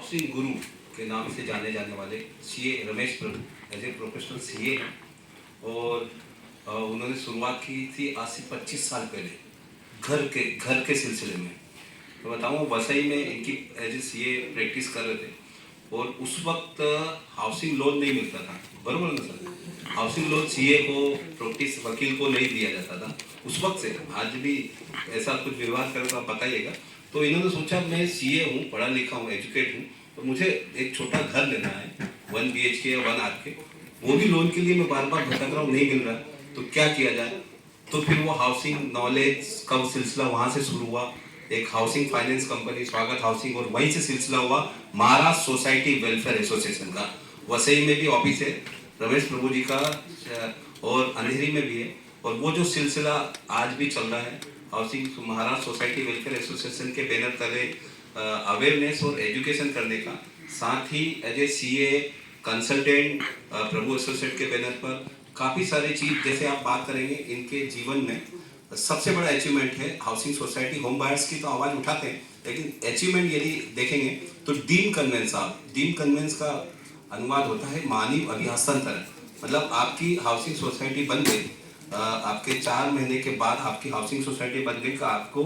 Housing गुरु के नाम से जाने जाने वाले CA Ramesh Prabhu as a professional CA हैं और उन्होंने शुरुआत की थी आज से 25 साल पहले घर के सिलसिले में। तो बताऊँ वसई में इनकी एज ए सीए प्रैक्टिस कर रहे थे और उस वक्त हाउसिंग लोन नहीं मिलता था, बराबर ना सर? हाउसिंग लोन सीए को, प्रैक्टिस वकील को नहीं दिया जाता था उस वक्त से। आज भी ऐसा कुछ व्यवहार करें तो आप बताइएगा। तो इन्होंने सोचा मैं सीए हूँ, पढ़ा लिखा हूँ, एजुकेट हूँ, तो मुझे एक छोटा घर लेना है 1 BHK या 1 RK, वो भी लोन के लिए मैं बार बार भटक रहा हूँ, नहीं मिल रहा, तो क्या किया जाए? तो फिर वो हाउसिंग नॉलेज का वो सिलसिला वहाँ से शुरू हुआ, एक हाउसिंग फाइनेंस कंपनी स्वागत हाउसिंग, और वहीं से सिलसिला हुआ महाराष्ट्र सोसाइटी वेलफेयर एसोसिएशन का। वसई में भी ऑफिस है रमेश प्रभु जी का और अंधेरी में भी है, और वो जो सिलसिला आज भी चल रहा है housing Maharashtra society welfare association के बैनर तले अवेयरनेस और एजुकेशन करने का, साथ ही as a CA consultant Prabhu associate के बैनर पर काफ़ी सारी चीज़, जैसे आप बात करेंगे इनके जीवन में सबसे बड़ा अचीवमेंट है हाउसिंग सोसाइटी। होम बायर्स की तो आवाज़ उठाते हैं, लेकिन अचीवमेंट यदि देखेंगे तो डीम कन्वेंस, डीम कन्वेंस का अनुवाद होता है मानव अभिहस्तांतरण। मतलब आपकी हाउसिंग सोसाइटी बन गई, आपके 4 महीने के बाद आपकी हाउसिंग सोसाइटी बन गई का आपको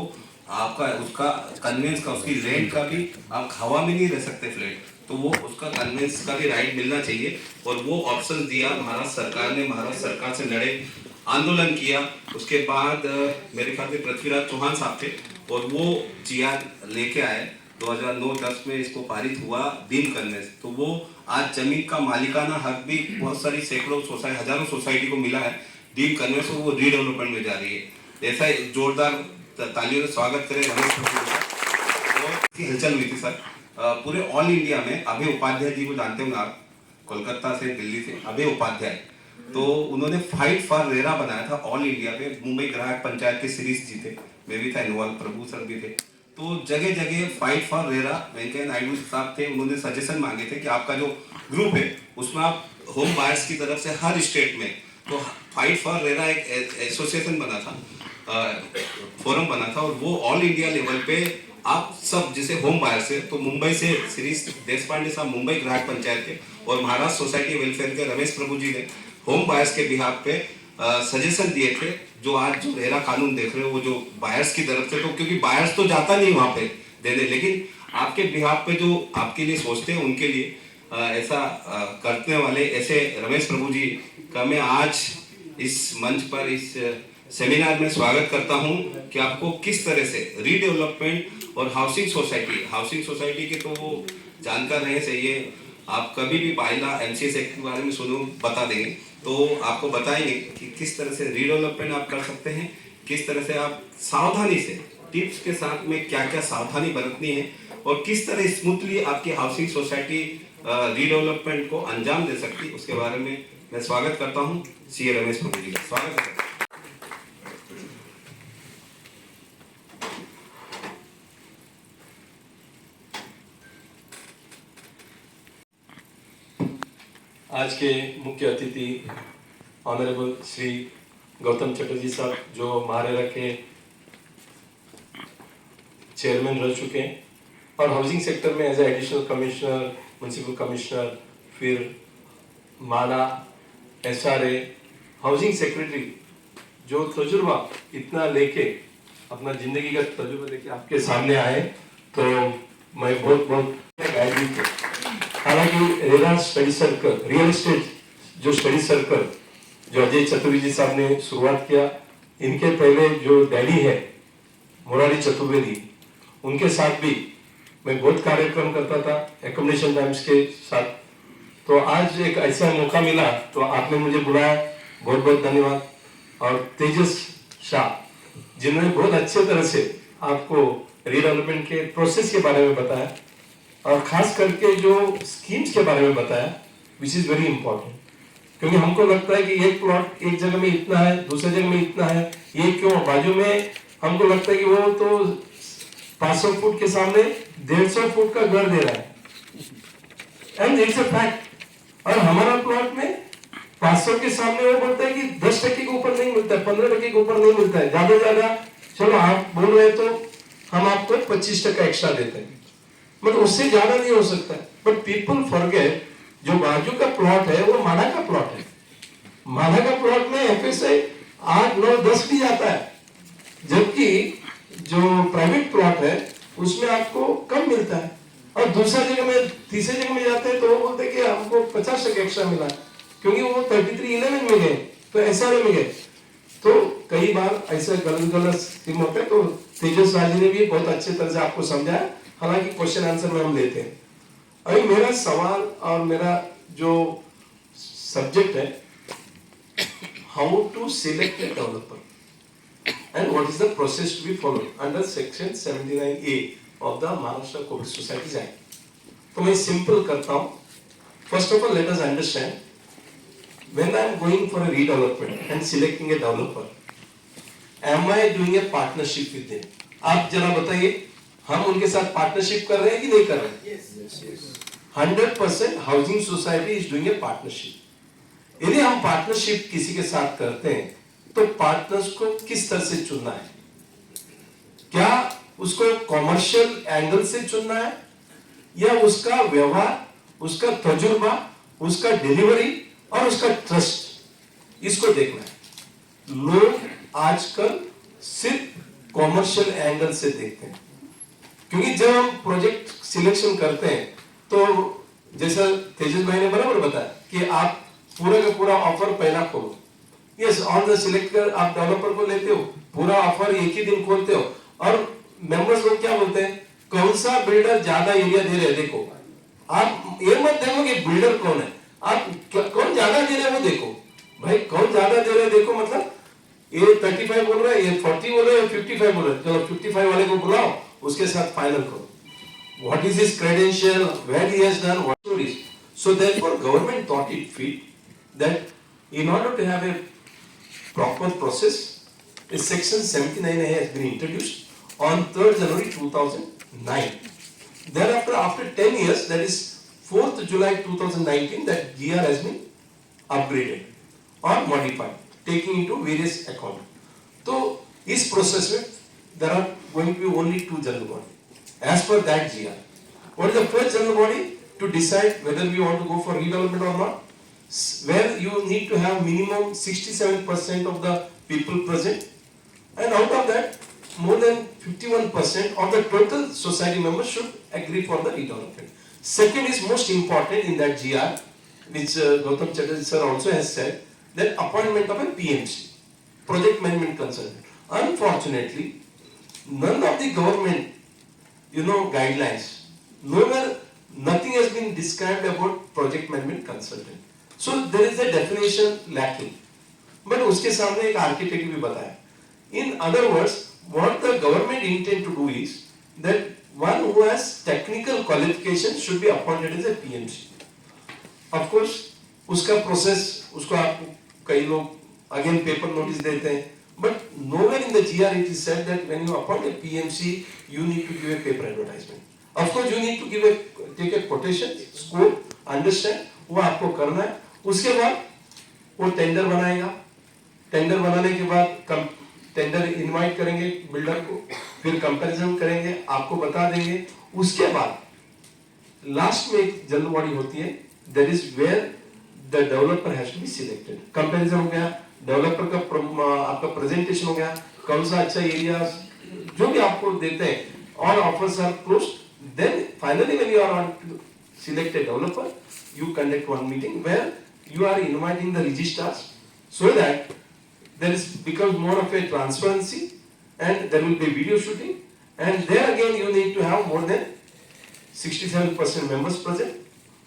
आपका उसका कन्वेंस का, उसकी रेंट का भी, आप हवा में नहीं रह सकते फ्लैट, तो वो उसका कन्वेंस का भी राइट मिलना चाहिए। और वो ऑप्शन दिया महाराष्ट्र सरकार ने, महाराष्ट्र सरकार से लड़े, आंदोलन किया। उसके बाद मेरे ख्याल से पृथ्वीराज चौहान साहब थे और वो जीआर लेके आए 2009-10 में, इसको पारित हुआ डीम कन्वेंस। तो वो आज जमीन का मालिकाना हक भी बहुत सारी सैकड़ों सोसाइटी, हजारों सोसाइटी को मिला है डीम कन्वेंस, और वो रीडेवलपमेंट में जा रही है। ऐसा जोरदार तालियों से स्वागत करें रमेश प्रभु। हलचल हुई थी सर पूरे ऑल इंडिया में। अभय उपाध्याय जी को जानते होंगे आप, कोलकाता से, दिल्ली से, अभय उपाध्याय। तो उन्होंने फाइट फॉर रेरा बनाया था ऑल इंडिया पे, मुंबई ग्राहक पंचायत के सीरीज जीते, मैं भी था इन्वॉल्व, प्रभु सर भी थे। तो जगह जगह fight for RERA, Venkaiah Naidu साहब थे, उन्होंने सजेशन मांगे थे कि आपका जो ग्रुप है उसमें आप होम बायर्स की तरफ से हर स्टेट में, तो फाइट फॉर रेरा एक एसोसिएशन बना था, फोरम बना था, और वो ऑल इंडिया लेवल पे आप सब जैसे होम बायर्स है, तो मुंबई से श्री देश पांडे साहब मुंबई ग्राहक पंचायत के, और महाराष्ट्र सोसाइटी वेलफेयर के रमेश प्रभु जी ने होम बायर्स के बिहाफ पे सजेशन दिए थे। जो आज जो रेरा कानून देख रहे हो वो जो बायर्स की तरफ से, तो क्योंकि बायर्स तो जाता नहीं वहां पे देने, लेकिन आपके बिहाफ पे जो आपके लिए सोचते हैं उनके लिए ऐसा करने वाले ऐसे रमेश प्रभु जी का मैं आज इस मंच पर, इस सेमिनार में स्वागत करता हूं कि आपको किस तरह से रीडेवलपमेंट और हाउसिंग सोसाइटी के तो वो जानकार रहे चाहिए। आप कभी भी पाइला MCS एक्ट के बारे में सुनो, बता देंगे, तो आपको बताएंगे कि किस तरह से रीडेवलपमेंट आप कर सकते हैं, किस तरह से आप सावधानी से टिप्स के साथ में क्या क्या सावधानी बरतनी है, और किस तरह स्मूथली आपकी हाउसिंग सोसाइटी रीडेवलपमेंट को अंजाम दे सकती है, उसके बारे में मैं स्वागत करता हूँ सीए रमेश प्रभु जी का। स्वागत है। आज के मुख्य अतिथि ऑनरेबल श्री गौतम चटर्जी साहब, जो महारेरा के चेयरमैन रह चुके हैं और हाउसिंग सेक्टर में as a additional commissioner, municipal commissioner, फिर माना SRA, हाउसिंग सेक्रेटरी, जो तजुर्बा इतना लेके, अपना जिंदगी का तजुर्बा लेके आपके सामने आए, तो मैं बहुत बहुत गाइड हूँ। हालांकि RERA study circle, real estate जो स्टडी सर्कल जो अजय चतुर्वेदी साहब ने शुरुआत किया, इनके पहले जो डैडी है मुरारी चतुर्वेदी, उनके साथ भी मैं बहुत कार्यक्रम करता था एकोमोडेशन टाइम्स के साथ। तो आज एक ऐसा मौका मिला तो आपने मुझे बुलाया, बहुत बहुत धन्यवाद। और तेजस शाह जिन्होंने बहुत अच्छे तरह से आपको रीडेवलपमेंट के प्रोसेस के बारे में बताया, और खास करके जो स्कीम्स के बारे में बताया, विच इज वेरी इंपॉर्टेंट। क्योंकि हमको लगता है कि एक प्लॉट एक जगह में इतना है, दूसरे जगह में इतना है, ये क्यों, बाजू में हमको लगता है कि वो तो 500 फुट के सामने 150 फुट का घर दे रहा है, एंड इट्स अ फैक्ट। और हमारा प्लॉट में 500 के सामने वो बोलता है कि 10% के ऊपर नहीं मिलता है, 15% के ऊपर नहीं मिलता है, ज्यादा चलो आप बोल रहे तो हम आपको 25% एक्स्ट्रा देते हैं। मतलब उससे ज्यादा नहीं हो सकता। बट पीपल फॉरगेट जो बाजू का प्लॉट है वो माना का प्लॉट है। माना का प्लॉट में एफएसआई 8, 9, 10 भी जाता है, जबकि जो प्राइवेट प्लॉट है उसमें आपको कम मिलता है। और दूसरा जगह में, तीसरे जगह में जाते हैं तो वो बोलते हैं कि हमको 50% एक्स्ट्रा मिला, क्योंकि वो 3311 में गए तो एसआरए में गए। तो कई बार ऐसा गलत स्कीम होता है। तो तेजस राजी ने भी बहुत अच्छे तरह से आपको समझाया, हालांकि क्वेश्चन आंसर में हम लेते हैं। अभी मेरा सवाल और मेरा जो सब्जेक्ट है, how to select a developer and what is the process to be followed under section 79A of the Maharashtra Cooperative Societies Act. तो मैं सिंपल करता हूँ. First of all, let us understand when I am going for a redevelopment and selecting a developer, am I doing a partnership with them? आप जरा बताइए, हम उनके साथ पार्टनरशिप कर रहे हैं कि नहीं कर रहे हैं? Yes. 100% housing society is doing a partnership. यदि हम पार्टनरशिप किसी के साथ करते हैं तो पार्टनर्स को किस तरह से चुनना है? क्या उसको कॉमर्शियल एंगल से चुनना है, या उसका व्यवहार, उसका तजुर्बा, उसका डिलीवरी और उसका ट्रस्ट, इसको देखना है। लोग आजकल सिर्फ कॉमर्शियल एंगल से देखते हैं, क्योंकि जब हम प्रोजेक्ट सिलेक्शन करते हैं तो जैसा तेजस भाई ने बराबर बताया कि आप पूरा का पूरा ऑफर पहला खोलो। यस, ऑन द सिलेक्ट कर आप डेवलपर को लेते हो, पूरा ऑफर एक ही दिन खोलते हो, और मेंबर्स लोग क्या बोलते हैं, कौन सा बिल्डर ज्यादा एरिया दे रहे हैं देखो। आप ये मत देखो कि बिल्डर कौन है, आप कौन ज्यादा दे रहे हैं वो देखो। भाई कौन ज्यादा दे रहे हैं देखो, मतलब ये 35 बोल रहा है, ये 40 बोल रहा है, 55 बोल रहा है, चलो 55 वाले को बुलाओ, उसके साथ फाइनल करो। What is his credential, where he has done, what it is. So therefore government thought it fit that in order to have a proper process, a section 79A has been introduced on 3rd January 2009. Thereafter, after 10 years, that is 4th July 2019, that GR has been upgraded or modified, taking into various accounts. So, इस process में there are going to be only 2 general body as per that GR. What is the first general body? To decide whether we want to go for redevelopment or not, where you need to have minimum 67% of the people present, and out of that more than 51% of the total society members should agree for the redevelopment. Second is most important in that GR, which Gautam Chatterjee sir also has said, that appointment of a PMC, project management consultant. Unfortunately, none of the government guidelines, nowhere, nothing has been described about project management consultant. So there is a definition lacking. But उसके सामने एक architect भी बताया. In other words, what the government intend to do is that one who has technical qualification should be appointed as a PMC. Of course, उसका process, उसको आप कई लोग again paper notice देते हैं. But nowhere in the GR it is said that when you appoint a PMC, you need to give a paper advertisement. Of course, you need to take a quotation, scope, understand, वो आपको करना है. उसके बाद वो tender बनाएगा. Tender बनाने के बाद टेंडर इनवाइट करेंगे बिल्डर को, फिर कंपैरिजन करेंगे, आपको बता देंगे. उसके बाद लास्ट में एक जनरल बॉडी होती है, that is where the developer has to be selected. Comparison हो गया, डेवलपर का आपका प्रेजेंटेशन हो गया, कौन सा अच्छा एरिया, जो भी आपको देते हैं, all offers are closed. Then finally when you are on to select a developer, you conduct one meeting where you are inviting the registrars, so that there is becomes more of a transparency, and there will be video shooting, and there again you need to have more than 67% members present,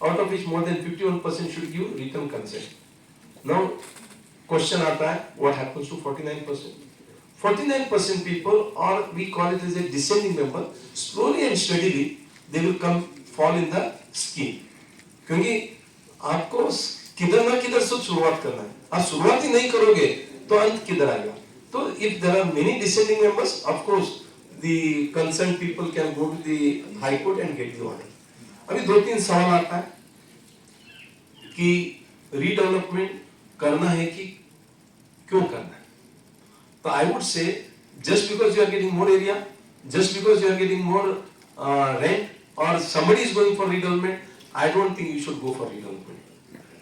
out of which more than 51% should give written consent. Now question आता है, what happens to 49%? 49% people, or we call it as a descending member, slowly and steadily they will come fall in the scheme. क्योंकि आपको किधर ना किधर से शुरुआत करना है. आप शुरुआत ही नहीं करोगे तो अंत किधर आएगा? तो if there are many descending members, of course the concerned people can go to the High Court and get the order. अभी 2-3 सवाल आता है कि रीडेवलपमेंट करना है कि क्यों करना है. So I would say, just because you are getting more area, just because you are getting more rent, or somebody is going for redevelopment, I don't think you should go for redevelopment.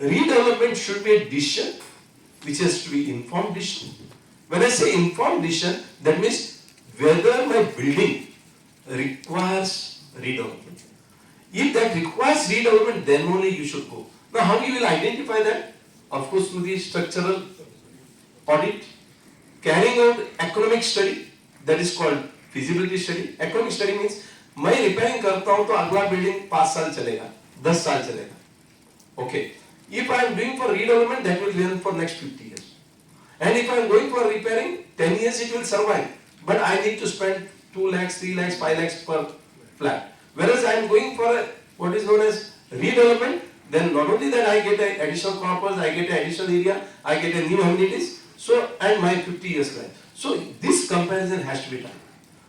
Redevelopment should be a decision which has to be informed decision. When I say informed decision, that means whether my building requires redevelopment. If that requires redevelopment, then only you should go. Now, how you will identify that? Of course, through the structural audit, carrying out economic study, that is called feasibility study. Economic study means मैं repairing करता हूं तो अगला building 5 साल चलेगा, 10 साल चलेगा. Okay. If I am doing for redevelopment, that will run for next 50 years. And if I am going for repairing, 10 years it will survive. But I need to spend 2 lakhs, 3 lakhs, 5 lakhs per flat. Whereas I am going for what is known as redevelopment, then not only that I get an additional corpus, I get an additional area, I get a new amenities, so and my 50 years life. So this comparison has to be done.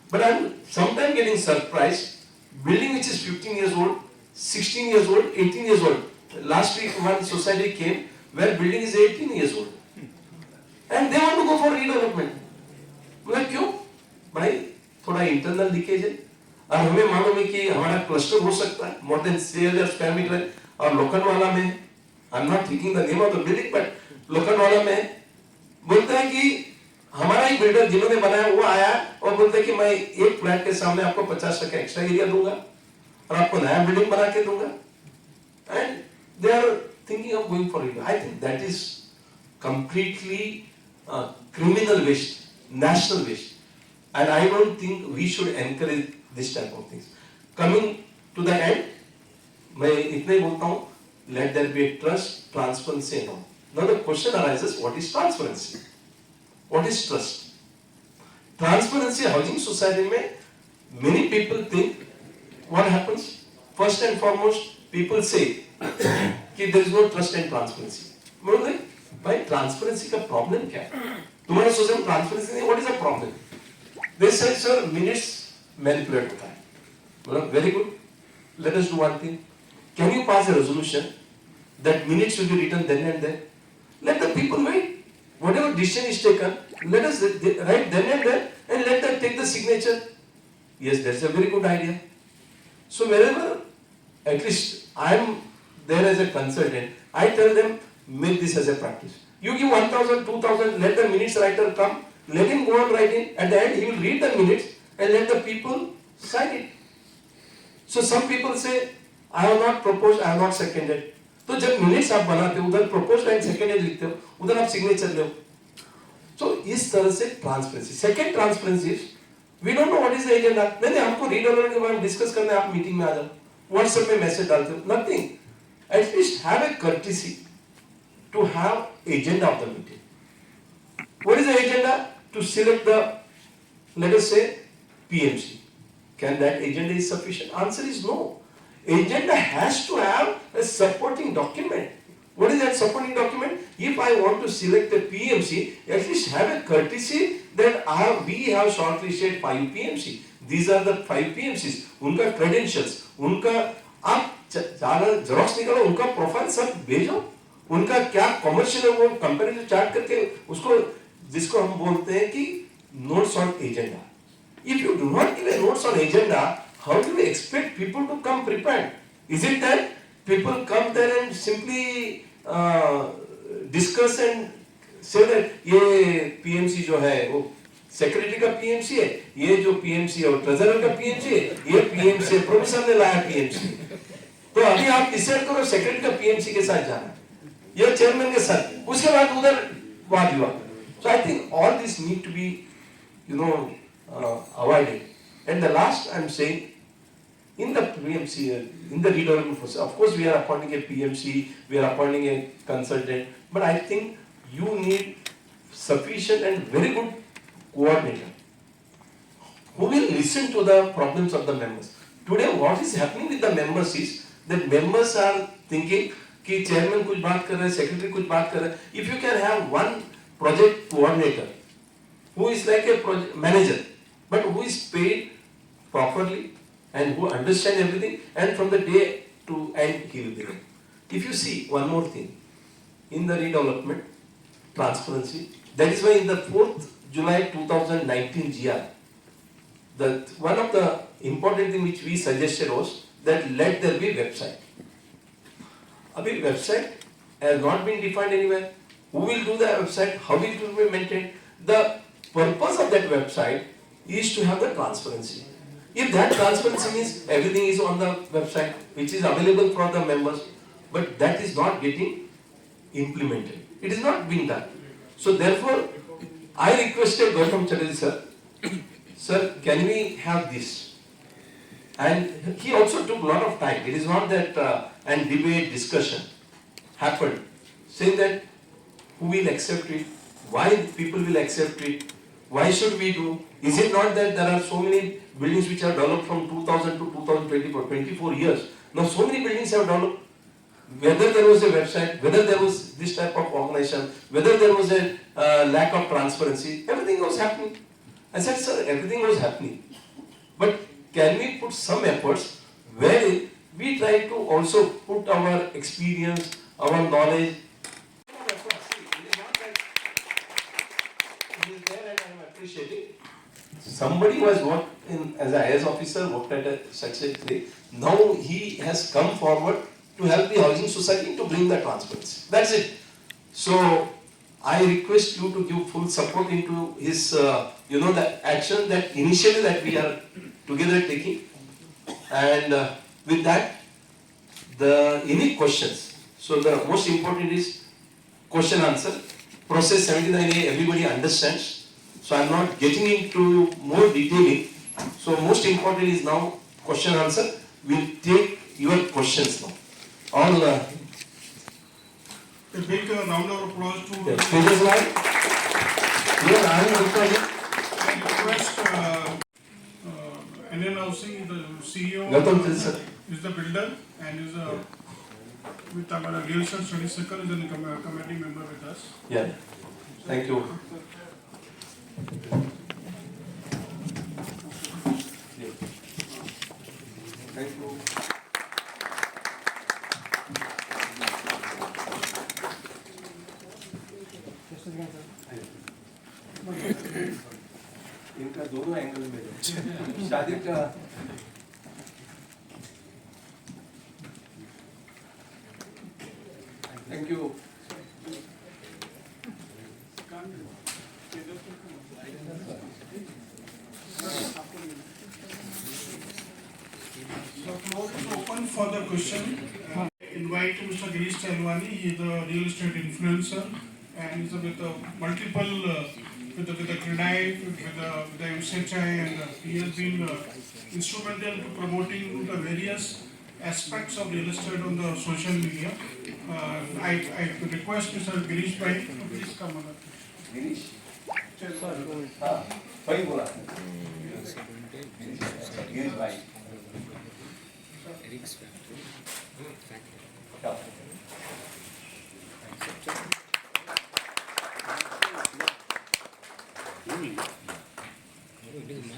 But I am sometimes getting surprised, building which is 15 years old, 16 years old, 18 years old. Last week one society came where building is 18 years old. And they want to go for redevelopment. बोला क्यों? भाई थोड़ा internal leakage है और हमें मालूम है कि हमारा क्लस्टर हो सकता है मोर देन 6000 स्क्वायर मीटर और लोकलवाला में I am not taking the name of the building but लोकलवाला में बोलता है कि हमारा ही बिल्डर जिन्होंने बनाया वो आया और बोलता है कि मैं एक फ्लैट के सामने आपको 50% एक्स्ट्रा एरिया दूंगा और आपको नया बिल्डिंग बना के दूंगा and they are thinking of going for it. I think that is completely criminal waste, national waste, and I don't think we should encourage this type of things. Coming to the end, मैं इतना ही बोलता हूँ, let there be a trust, transparency and all. Now the question arises, what is transparency? What is trust? Transparency, housing society में many people think what happens? First and foremost, people say कि there is no trust and transparency. बोलते भाई transparency का problem क्या है? तुम्हारे सोचे में ट्रांसपेरेंसी नहीं, what is the problem? They said sir minutes manipulate होता है. मतलब very good, let us do one thing. Can you pass a resolution that minutes will be written then and there? Let the people wait. Whatever decision is taken, let us write then and there and let them take the signature. Yes, that's a very good idea. So wherever, at least I am there as a consultant, I tell them make this as a practice. You give 1,000, 2,000, let the minutes writer come, let him go on writing, at the end he will read the minutes and let the people sign it. So some people say, I have not proposed, I have not seconded. तो जब minutes आप बनाते हो उधर proposed and seconded लिखते हो, उधर आप सिग्नेचर लो. तो इस तरह से transparency. Second transparency, we don't know what is the agenda. नहीं हमको रीडेवलपमेंट के बारे में डिस्कस करना है, आप मीटिंग में आ जाओ, व्हाट्सएप में मैसेज डालते हो, nothing. At least have a courtesy to have agenda of the meeting. What is the agenda? To select the, let us say, PMC. Can that agenda is sufficient? Answer is no. Agenda has to have a supporting document. What is that supporting document? If I want to select a PMC, at least have a courtesy that we have shortlisted 5 PMC. These are the 5 PMCs. उनका credentials, उनका आप ज़्यादा xerox निकालो, उनका profile सब भेजो. उनका क्या कमर्शियल है वो कंपैरेटिव चार्ट करके उसको, जिसको हम बोलते हैं कि notes on agenda. If you do not give a notes on agenda, how do we expect people to come prepared? Is it that people come there and simply discuss and say that ये PMC जो है वो secretary का PMC है, ये जो PMC है वो ट्रेजरर का पीएमसी है, ये पीएमसी प्रोफेसर ने लाया पीएमसी. तो अभी आप डिसाइड करो सेक्रेटरी का पीएमसी के साथ जाना है या चेयरमैन के साथ, उसके बाद उधर वाद विवाद. So I think all this need to be avoided. And the last I am saying in the PMC, in the redevelopment process, of course we are appointing a PMC, we are appointing a consultant, but I think you need sufficient and very good coordinator who will listen to the problems of the members. Today what is happening with the members is that members are thinking कि chairman कुछ बात कर रहे हैं, secretary कुछ बात कर रहे हैं. If you can have one project coordinator who is like a project manager but who is paid properly and who understand everything and from the day to end he will begin. If you see one more thing in the redevelopment transparency, that is why in the 4th July 2019 GR, the one of the important thing which we suggested was that let there be website. Abhi website has not been defined anywhere. Who will do the website? How it will be maintained? The purpose of that website is to have the transparency. If that transparency means everything is on the website, which is available for the members, but that is not getting implemented. It is not being done. So therefore, I requested Gautam Chatterjee sir, sir, can we have this? And he also took a lot of time. It is not that and debate, discussion happened, saying that who will accept it, why people will accept it, why should we do? Is it not that there are so many buildings which are developed from 2000 to 2024, 24 years? Now so many buildings have developed. Whether there was a website, whether there was this type of organization, whether there was a lack of transparency, everything was happening. I said, sir, everything was happening. But can we put some efforts where we try to also put our experience, our knowledge. It is there and I am appreciating. Somebody who has worked as an IAS officer, worked at such a place, now he has come forward to help the housing society to bring the transparency. That's it. So I request you to give full support into his, the action, that initiative that we are together taking. And with that, any questions. So the most important is question answer. Process 79A, everybody understands. So I'm not getting into more detailing. So most important is now question answer. We'll take your questions now. All A big round of applause to the pages line. Yes, I am requesting. I request NN Housing, the CEO Gautam Chatterjee sir. is the builder and is with our real estate study circle is a committee member with us. Yeah. Thank you. Thank you. इनका दोनों angle में शादी का thank you The floor is open for the question. Invite Mr. Girish Chalwani. He is the real estate influencer and is with multiple with the CREDAI, with the MCHI, and he has been instrumental to promoting the various aspects of real estate on the social media. I request Mr. Girish Bhai to please come on. Girish हाँ भाई बोला गिरीश भाई क्या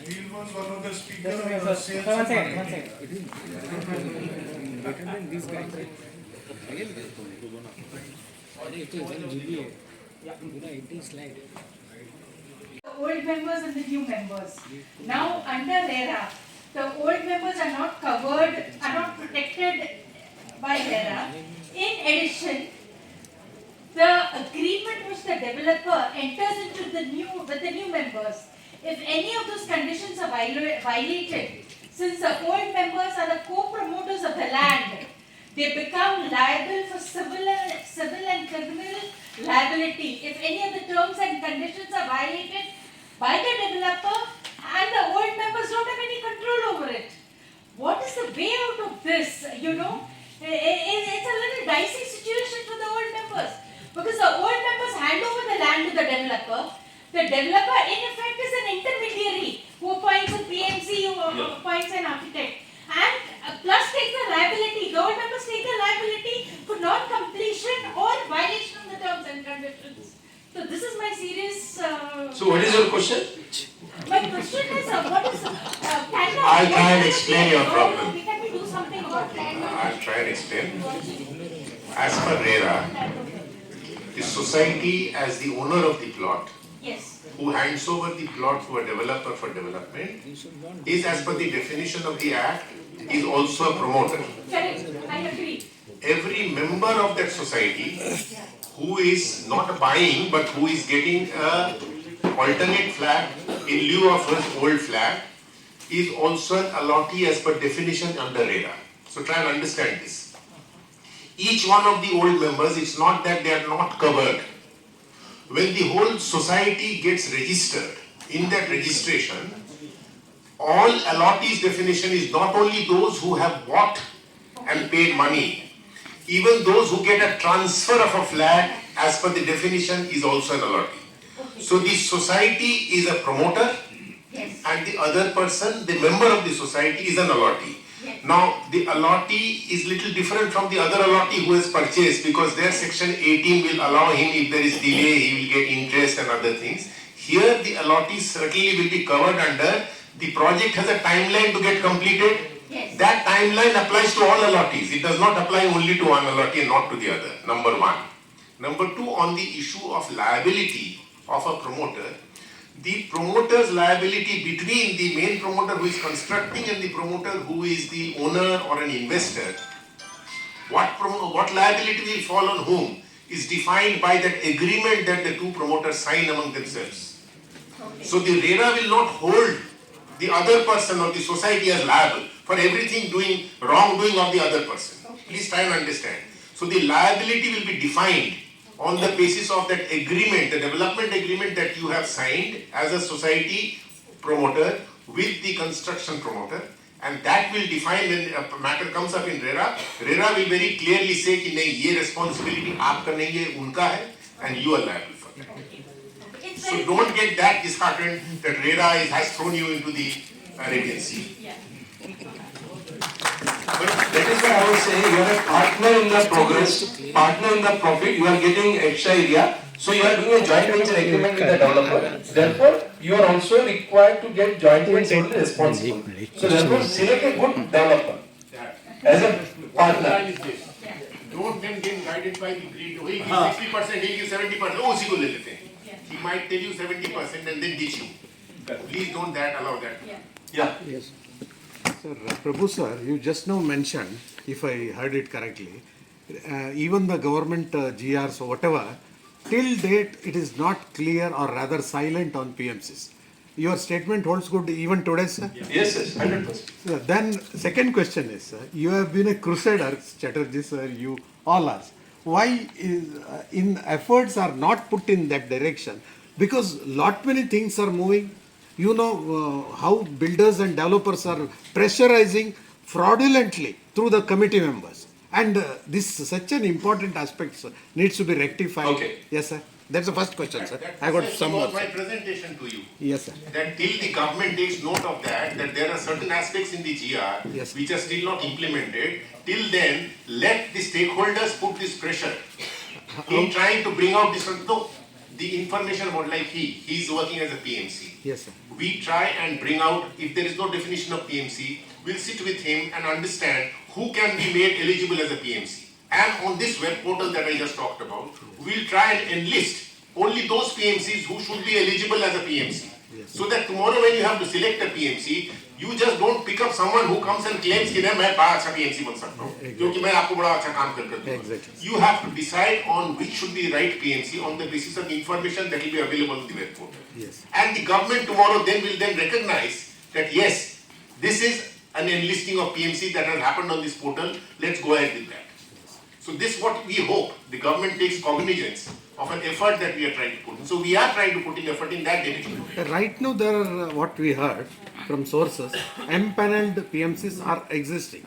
He was one of the speakers of the sales. One second. Better than these guys. Pura 18 slide. The old members and the new members. Now under RERA, the old members are not covered, are not protected by RERA. In addition, the agreement which the developer enters into with the new members, if any of those conditions are violated, since the old members are the co-promoters of the land, they become liable for civil and criminal liability if any of the terms and conditions are violated by the developer and the old members don't have any control over it. What is the way out of this? It's a little dicey situation for the old members because the old members hand over the land to the developer. The developer in effect is an intermediary who appoints a PMC, who appoints an architect. And plus take the liability, the old members take the liability for non-completion or violation of the terms and conditions. So this is my serious... So what is your question? My question is, what is... I'll try and explain your problem. Can we do something about that? I'll try and explain. As per RERA, the society as the owner of the plot, Yes. who hands over the plot to a developer for development, is as per the definition of the Act, is also a promoter. Correct, I agree. Every member of that society who is not buying but who is getting a alternate flat in lieu of his old flat is also an allottee as per definition under RERA. So try and understand this. Each one of the old members, it's not that they are not covered. When the whole society gets registered, in that registration, all allottees definition is not only those who have bought and paid money, even those who get a transfer of a flat as per the definition is also an allottee. So the society is a promoter Yes. and the other person, the member of the society is an allottee. Yes. Now the allottee is little different from the other allottee who has purchased because their section 18 will allow him, if there is delay, he will get interest and other things. Here the allottee certainly will be covered under the project has a timeline to get completed. Yes. That timeline applies to all allottees. It does not apply only to one allottee and not to the other. Number one. Number two, on the issue of liability of a promoter, the promoter's liability between the main promoter who is constructing and the promoter who is the owner or an investor, what liability will fall on whom is defined by that agreement that the two promoters sign among themselves. So the RERA will not hold the other person or the society as liable for everything wrongdoing of the other person. Please try and understand. So the liability will be defined on the basis of that agreement, the development agreement that you have signed as a society promoter with the construction promoter, and that will define when a matter comes up in RERA. RERA will very clearly say कि नहीं ये responsibility आपका नहीं है उनका है and you are liable for that. It's So very don't get that disheartened that RERA has thrown you into the Arabian Sea. yeah. But that is why I was saying you are a partner in the progress, partner in the profit, you are getting extra area, so you are doing a joint venture agreement with the developer. Therefore, you are also required to get joint venture only responsible. So therefore, select a good developer as a partner. Don't then get guided by the greed. He gives 60%, he gives 70%. Oh, उसी को ले लेते हैं. He might tell you 70% and then ditch you. Please don't allow that. Yeah. Yes. Sir, Prabhu sir, you just now mentioned, if I heard it correctly, even the government GRs or whatever, till date it is not clear or rather silent on PMCs. Your statement holds good even today, sir? Yes, yes, 100%. Then second question is, you have been a crusader, Chatterjee sir, you all are. Why in efforts are not put in that direction? Because lot many things are moving. You know how builders and developers are pressurizing fraudulently through the committee members. And this such an important aspect, sir, needs to be rectified. Okay. Yes, sir. That's the first question, sir. I got some more. was my presentation to you. Yes, sir. That till the government takes note of that there are certain aspects in the GR Yes. which are still not implemented, till then let the stakeholders put this pressure in trying to bring out this. No, the information about like he's working as a PMC. Yes, sir. We try and bring out, if there is no definition of PMC, we'll sit with him and understand who can be made eligible as a PMC. And on this web portal that I just talked about, we'll try and enlist only those PMCs who should be eligible as a PMC. Yes. So that tomorrow when you have to select a PMC, you just don't pick up someone who comes and claims कि नहीं मैं बड़ा अच्छा PMC बन सकता हूँ क्योंकि मैं आपको बड़ा अच्छा काम कर दूँगा. Exactly. You have to decide on which should be the right PMC on the basis of the information that will be available on the web portal. Yes. And the government tomorrow will then recognize that yes, this is an enlisting of PMC that has happened on this portal. Let's go ahead with that. So this is what we hope the government takes cognizance of an effort that we are trying to put in. So we are trying to put in effort in that direction. Right now, there are what we heard from sources, empaneled PMCs are existing.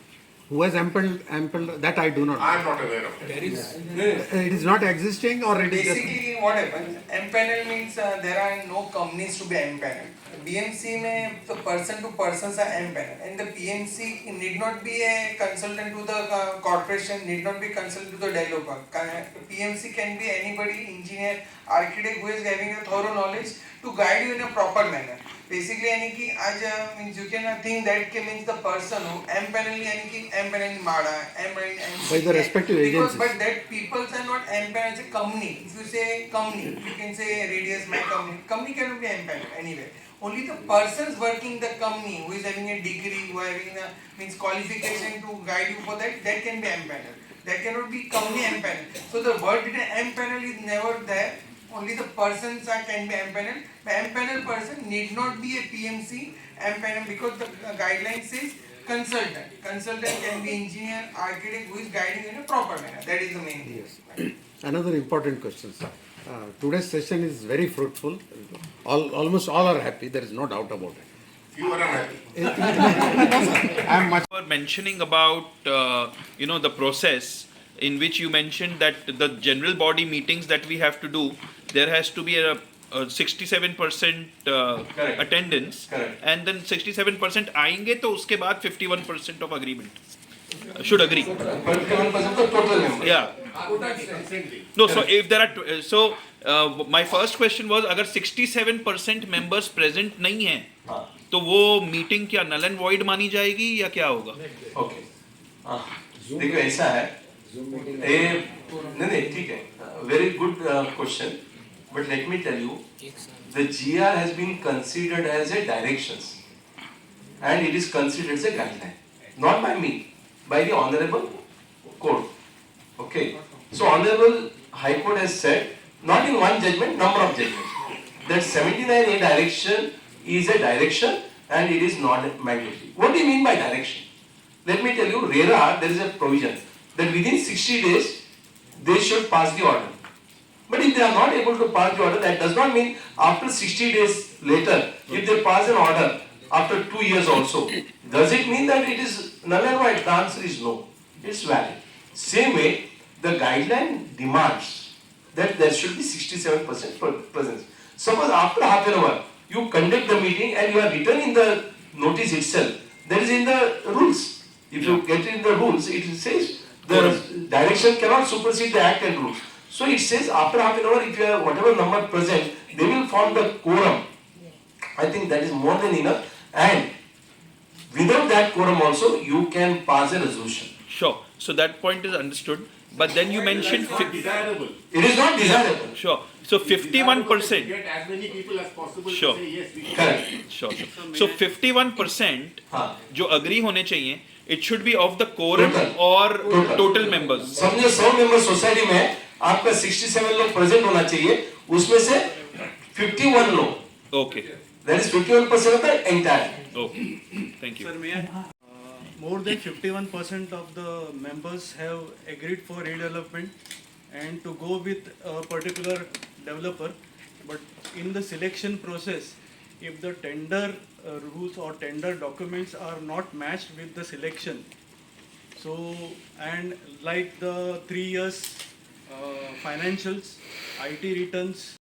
Who has empaneled that I do not know. I am not aware of that. It is not existing or it is just. Basically, what happens? Empanel means there are no companies to be empaneled. BMC में तो person to persons are empaneled, and the PMC need not be a consultant to the corporation, need not be consultant to the developer. PMC can be anybody, engineer, architect who is having a thorough knowledge to guide you in a proper manner. Basically यानी कि आज means you can think that के means the person who empanel यानी कि empanel माड़ा empanel By the respective agencies. but that peoples are not M panel, it's a company. If you say company, you can say Radius my company. Company cannot be M panel anyway. Only the persons working the company who is having a degree, who are having a means qualification to guide you for that, that can be M panel. That cannot be company M panel. So the word written M panel is never there. Only the persons can be M panel. The M panel person need not be a PMC M panel because the guideline says consultant. Consultant can be engineer, architect who is guiding in a proper manner. That is the main thing. Yes. Another important question, sir. Today's session is very fruitful. Almost all are happy. There is no doubt about it. You are unhappy. I am much. were mentioning about the process in which you mentioned that the general body meetings that we have to do, there has to be a 67% Correct. attendance, Correct. and then 67% आएंगे तो उसके बाद 51% of agreement should agree. 51% of total members. Yeah. No, so if there are my first question was अगर 67% members present नहीं हैं हाँ. तो वो मीटिंग क्या null and void मानी जाएगी या क्या होगा? ओके देखो ऐसा है नहीं ठीक है very good question but let me tell you the GR has been considered as a directions and it is considered as a guideline not by me by the honorable court okay so honorable high court has said not in one judgment number of judgments that 79A direction is a direction and it is not mandatory. What do you mean by direction? Let me tell you, RERA, there is a provision that within 60 days they should pass the order. But if they are not able to pass the order, that does not mean after 60 days later, if they pass an order after 2 years also, does it mean that it is null and void? The answer is no. It's valid. Same way, the guideline demands that there should be 67% presence. Suppose after half an hour, you conduct the meeting and you are written in the notice itself. That is in the rules. If you get in the rules, it says the direction cannot supersede the act and rules. So it says after half an hour, if you have whatever number present, they will form the quorum. I think that is more than enough. And without that quorum also, you can pass a resolution. Sure. So that point is understood. But then you mentioned Desirable. It is not desirable. sure. So 51%. Get as many people as possible Sure. to say yes, we can. Correct. Sure. So 51% हाँ. जो agree होने चाहिए, it should be of the quorum Total. or total members. समझो 100 member society में आपका 67 लोग present होना चाहिए उसमें से 51 लोग Okay. that is 51% of the entire Okay. Thank you. Sir, may I? More than 51% of the members have agreed for redevelopment and to go with a particular developer. But in the selection process, if the tender rules or tender documents are not matched with the selection, so and like the 3 years financials, IT returns,